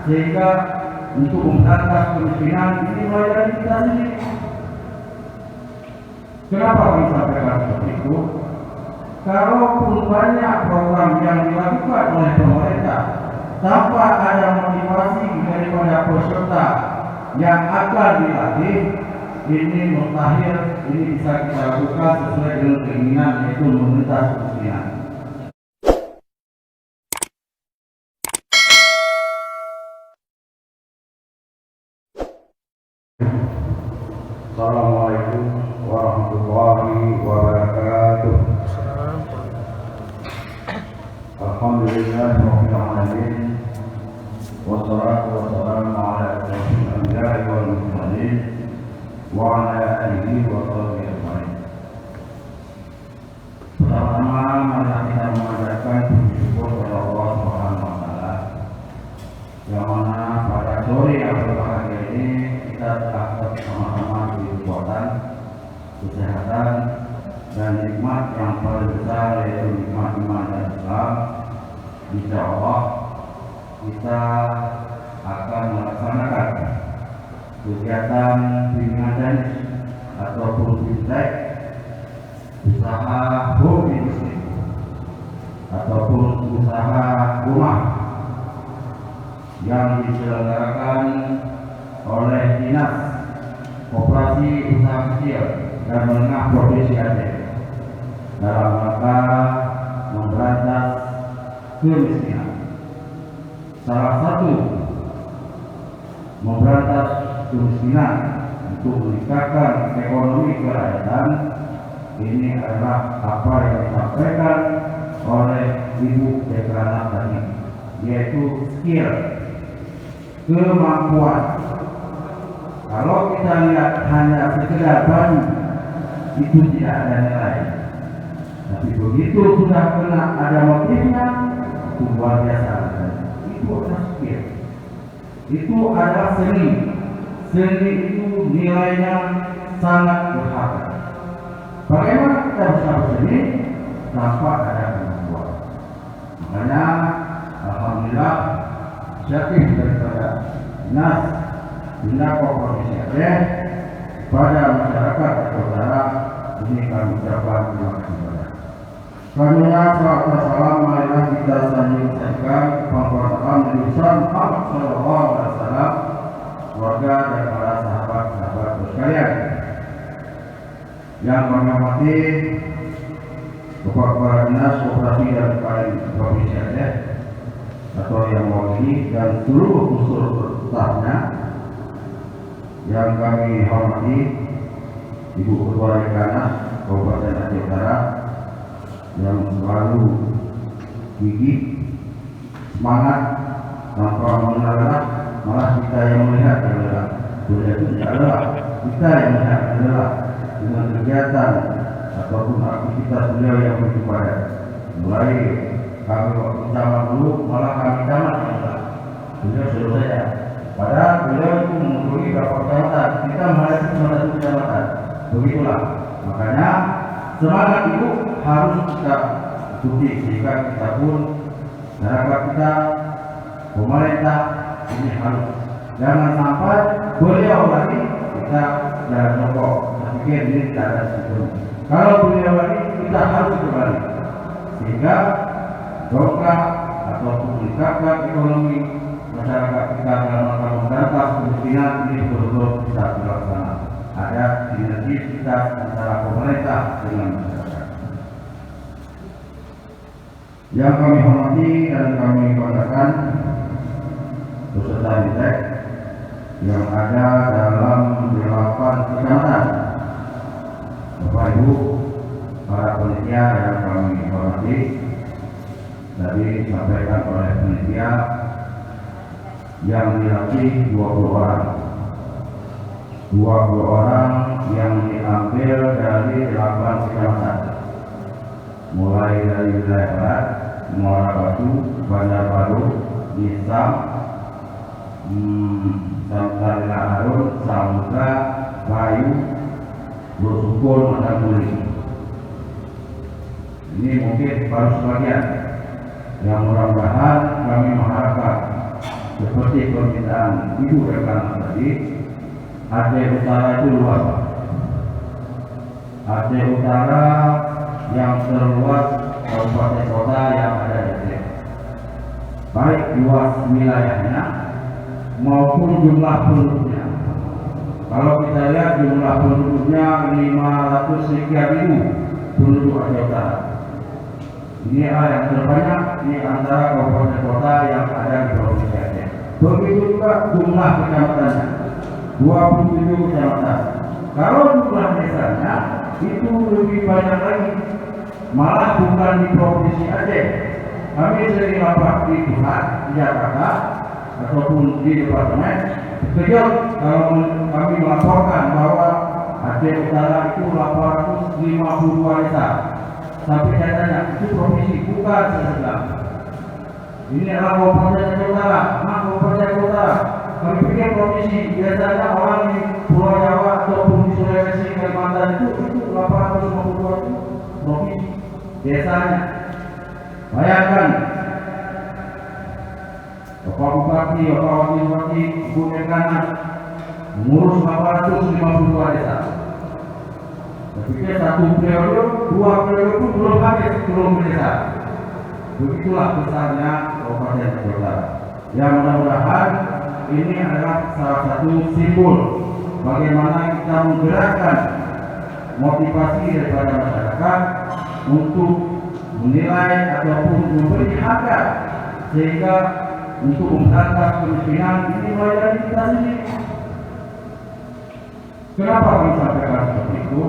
sehingga untuk memberantas kemiskinan ini mulai dari kita sendiri. Kenapa kami sampaikan seperti itu? Kalaupun banyak program yang dilakukan oleh pemerintah tanpa ada motivasi daripada peserta yang akan dilatih, ini mustahil ini bisa kita lakukan sesuai dengan keinginan, yaitu memberantas kemiskinan. Assalamualaikum warahmatullahi wabarakatuh. Alhamdulillahirabbil alamin. Wassalatu wassalamu ala asyrofil anbiya'i wal mursalin wa ala alihi wa sahbihi ajma'in. Pertama-tama mari kita mengajarkan puji syukur kepada Allah Subhanahu wa taala, yang mana pada sore yang berbahagia ini kita dapat sama-sama diberi kekuatan, kesehatan, dan nikmat yang paling besar, yaitu nikmat iman dan Islam. Insya Allah kita akan melaksanakan kegiatan bimbingan teknis ataupun fintech, usaha home industry ataupun usaha rumah yang diselenggarakan oleh Dinas Koperasi Usaha Kecil dan Menengah Provinsi Aceh dalam rangka memberantas kemiskinan. Salah satu memberantas kemiskinan untuk meningkatkan ekonomi kerakyatan ini adalah apa yang disampaikan oleh Ibu Dekranat tadi, yaitu skill, kemampuan. Kalau kita lihat hanya sekedar baju, itu tidak ada nilai. Tapi begitu sudah kena ada motifnya, itu luar biasa. Itu adalah skill. Itu adalah seni. Seni itu nilainya sangat berharga. Bagaimana kita bisa berseni tanpa ada kemampuan? Makanya alhamdulillah inisiatif daripada Dinas Bina Provinsi Aceh kepada masyarakat saudara ini kami ucapkan terima kasih banyak. Kami salawat dan salam marilah kita sampaikan penghormatan Nabi Muhammad sallallahu alaihi wasallam, keluarga dan para sahabat-sahabat sekalian. Yang kami hormati Kepala Dinas Koperasi dan Ukm Provinsi Aceh atau yang mewakili dan seluruh unsur stafnya. Yang kami hormati Ibu Ketua Dekranat Kabupaten Aceh Utara yang selalu gigih, semangat, tanpa mengalah, malah kita yang melihat adalah beliau itu adalah kita yang melihat adalah dengan kegiatan ataupun aktivitas beliau yang begitu padat. Mulai kami waktu zaman dulu malah kami tamat beliau suruh saya. Padahal beliau itu mengunjungi beberapa kecamatan, kita menghadapi cuma satu kecamatan. Begitulah. Makanya semangat itu harus kita ikuti sehingga kita pun masyarakat kita, pemerintah ini harus jangan sampai beliau lagi kita jalan rokok. Saya pikir ini tidak ada sebelum. Kalau beliau lagi kita harus kembali sehingga dongkrak ataupun meningkatkan ekonomi masyarakat kita dalam rangka memberantas kemiskinan ini betul-betul bisa dilaksanakan. Ada sinergisitas antara pemerintah dengan masyarakat. Yang kami hormati dan kami banggakan peserta didik yang ada dalam 8 kecamatan. Bapak Ibu, para panitia yang kami hormati, tadi disampaikan oleh panitia yang dilatih 20 orang. 20 orang yang diambil dari 8 kecamatan. Mulai dari wilayah Barat, Muara Batu, Bandar Baru, Nisam, Samsarina Harun, Samudra, Bayu, Bersukul, Mata Kuning. Ini mungkin baru sebagian. Yang mudah-mudahan kami mengharapkan seperti permintaan Ibu rekan tadi, Aceh Utara itu luas. Aceh Utara yang terluas kabupaten kota yang ada di Aceh, baik luas wilayahnya maupun jumlah penduduknya. Kalau kita lihat jumlah penduduknya 500 sekian ribu penduduk Aceh Utara. Ini yang terbanyak di antara kabupaten kota yang ada di Provinsi Aceh. Begitu juga jumlah kecamatannya, 27 kecamatan. Kalau jumlah desanya itu lebih banyak lagi, malah bukan di Provinsi Aceh. Kami sering rapat di pusat di Jakarta ataupun di departemen, kejut kalau kami melaporkan bahwa Aceh Utara itu 852 desa. Tapi saya tanya, itu provinsi? Bukan, saya bilang. Ini adalah Kabupaten Aceh Utara, Kabupaten Aceh Utara. Kami pikir provinsi, biasanya orang di Pulau Jawa ataupun di Sulawesi, Kalimantan itu 852 itu provinsi, desanya. Bayangkan, Bapak Bupati, Bapak Wakil Bupati, Ibu Dekana mengurus 852 desa. Saya satu periode, 2 periode pun belum habis, belum desa. Begitulah besarnya Kabupaten Aceh Utara. Yang mudah-mudahan ini adalah salah satu simbol bagaimana kita menggerakkan motivasi daripada masyarakat untuk menilai ataupun memberi harga, sehingga untuk memberantas kemiskinan ini mulai dari kita sendiri. Kenapa kami sampaikan seperti itu?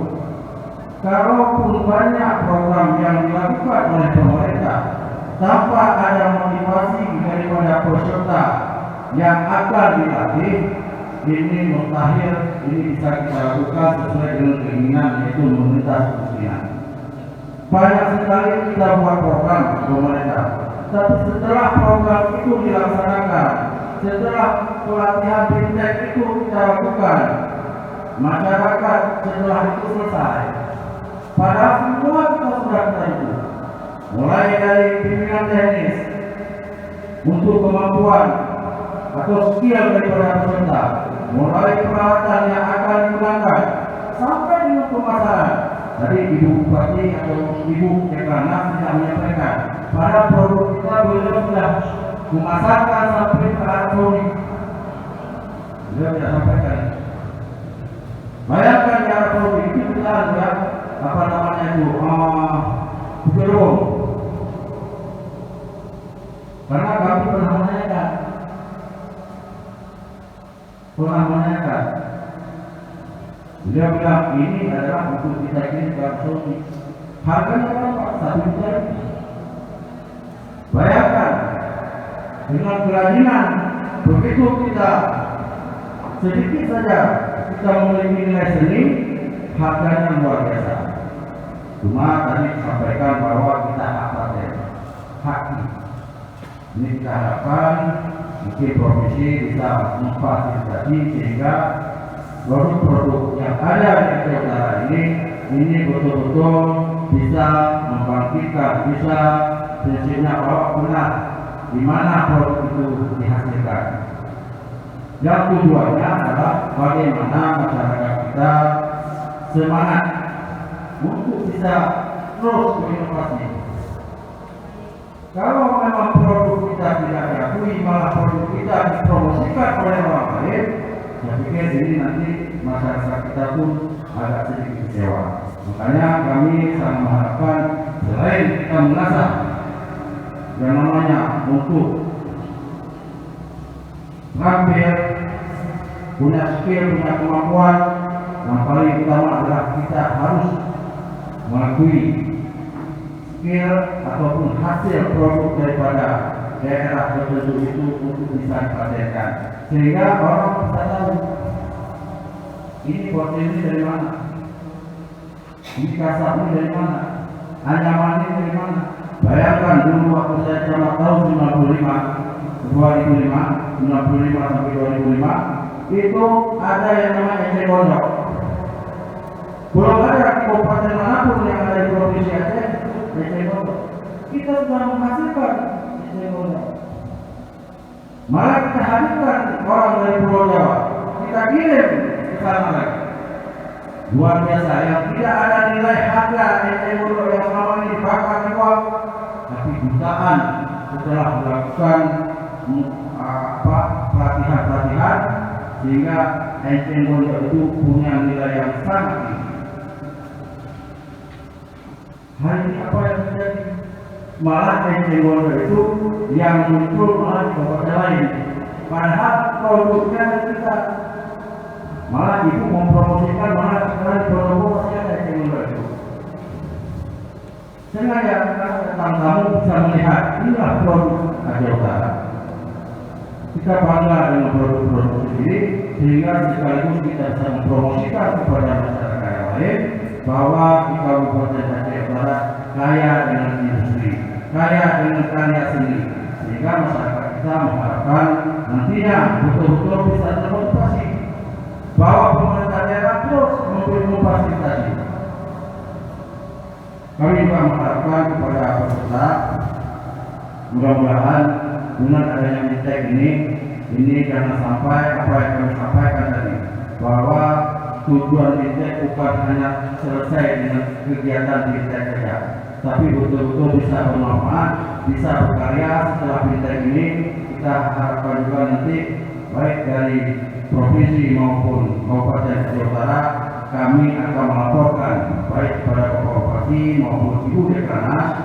Kalaupun banyak program yang dilakukan oleh pemerintah tanpa ada motivasi daripada peserta yang akan dilatih, ini mustahil ini bisa kita lakukan sesuai dengan keinginan, yaitu mengentas kemiskinan. Banyak sekali kita buat program pemerintah, tapi setelah program itu dilaksanakan, setelah pelatihan fintech itu kita lakukan, masyarakat setelah itu selesai, padahal semua kita sudah tahu, mulai dari bimbingan teknis untuk kemampuan atau skill daripada peserta, mulai peralatan yang akan digunakan sampai dengan pemasaran. Tadi Ibu Bupati atau Ibu Dekana tidak menyampaikan pada produk kita beliau sudah memasarkan sampai ke elektronik. Beliau tidak sampaikan. Bayangkan di elektronik itu kita ya, apa namanya itu, Jerome. Karena kami pernah menanyakan, beliau bilang ini adalah untuk kita kirim ke elektronik. Harganya berapa? 1 juta. Bayangkan dengan kerajinan, begitu kita sedikit saja kita memiliki nilai seni, harganya luar biasa. Cuma tadi disampaikan bahwa kita hak ini kita harapkan mungkin provinsi bisa memfasilitasi sehingga produk-produk yang ada di Aceh Utara ini betul-betul bisa membangkitkan, bisa prinsipnya bahwa benar di mana produk itu dihasilkan. Yang tujuannya adalah bagaimana masyarakat kita semangat untuk bisa terus berinovasi. Kalau memang produk kita tidak diakui, malah produk kita dipromosikan oleh orang lain, saya pikir ini nanti masyarakat kita pun agak sedikit kecewa. Makanya kami sangat mengharapkan selain kita mengasah yang namanya untuk tampil, punya skill, punya kemampuan, yang paling utama adalah kita harus mengakui skill ataupun hasil produk daripada daerah tertentu itu untuk bisa dipatenkan, sehingga orang bisa tahu ini potensi dari mana, ini kasar ini dari mana, anyaman ini dari mana. Bayangkan dulu waktu saya camat tahun 2005 sampai 2005 itu ada yang namanya eceng gondok. Belum ada kabupaten manapun yang ada di Provinsi Aceh eceng gondok. Kita sudah menghasilkan eceng gondok. Malah kita hadirkan orang dari Pulau Jawa, kita kirim ke sana lagi. Luar biasa, yang tidak ada nilai harga yang selama ini dibakar di uang, tapi jutaan setelah melakukan pelatihan sehingga Eceng Gondok itu punya nilai yang sangat tinggi. Hari ini apa yang terjadi? Malah Eceng Gondok itu yang muncul malah di kota lain, padahal produknya kita. Malah ibu mempromosikan malah sekarang di Ponorogo masih ada Eceng Gondok itu. Sengaja tamu bisa melihat inilah produk Aceh Utara. Kita bangga dengan produk-produk sendiri, sehingga sekaligus kita bisa mempromosikan kepada masyarakat yang lain bahwa di Kabupaten Aceh Utara kaya dengan industri, kaya dengan karya seni, sehingga masyarakat kita mengharapkan nantinya betul-betul bisa termotivasi bahwa pemerintah daerah terus memfasilitasi. Kami juga mengharapkan kepada peserta, mudah-mudahan dengan adanya Mintek ini jangan sampai apa yang kami sampaikan tadi, bahwa tujuan Mintek bukan hanya selesai dengan kegiatan Mintek saja, tapi betul-betul bisa bermanfaat, bisa berkarya setelah Mintek ini. Kita harapkan juga nanti baik dari provinsi maupun Kabupaten Aceh Utara kami akan melaporkan baik kepada Bapak Bupati maupun Ibu Dekranasda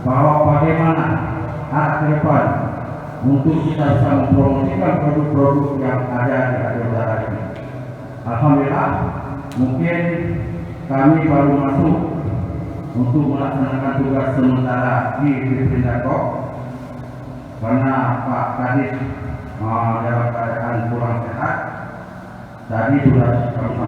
bahwa bagaimana arah ke depan untuk kita bisa mempromosikan produk-produk yang ada di Aceh Utara ini. Alhamdulillah, mungkin kami baru masuk untuk melaksanakan tugas sementara di Diprindako karena Pak Kadis dalam keadaan kurang sehat. Tadi sudah kami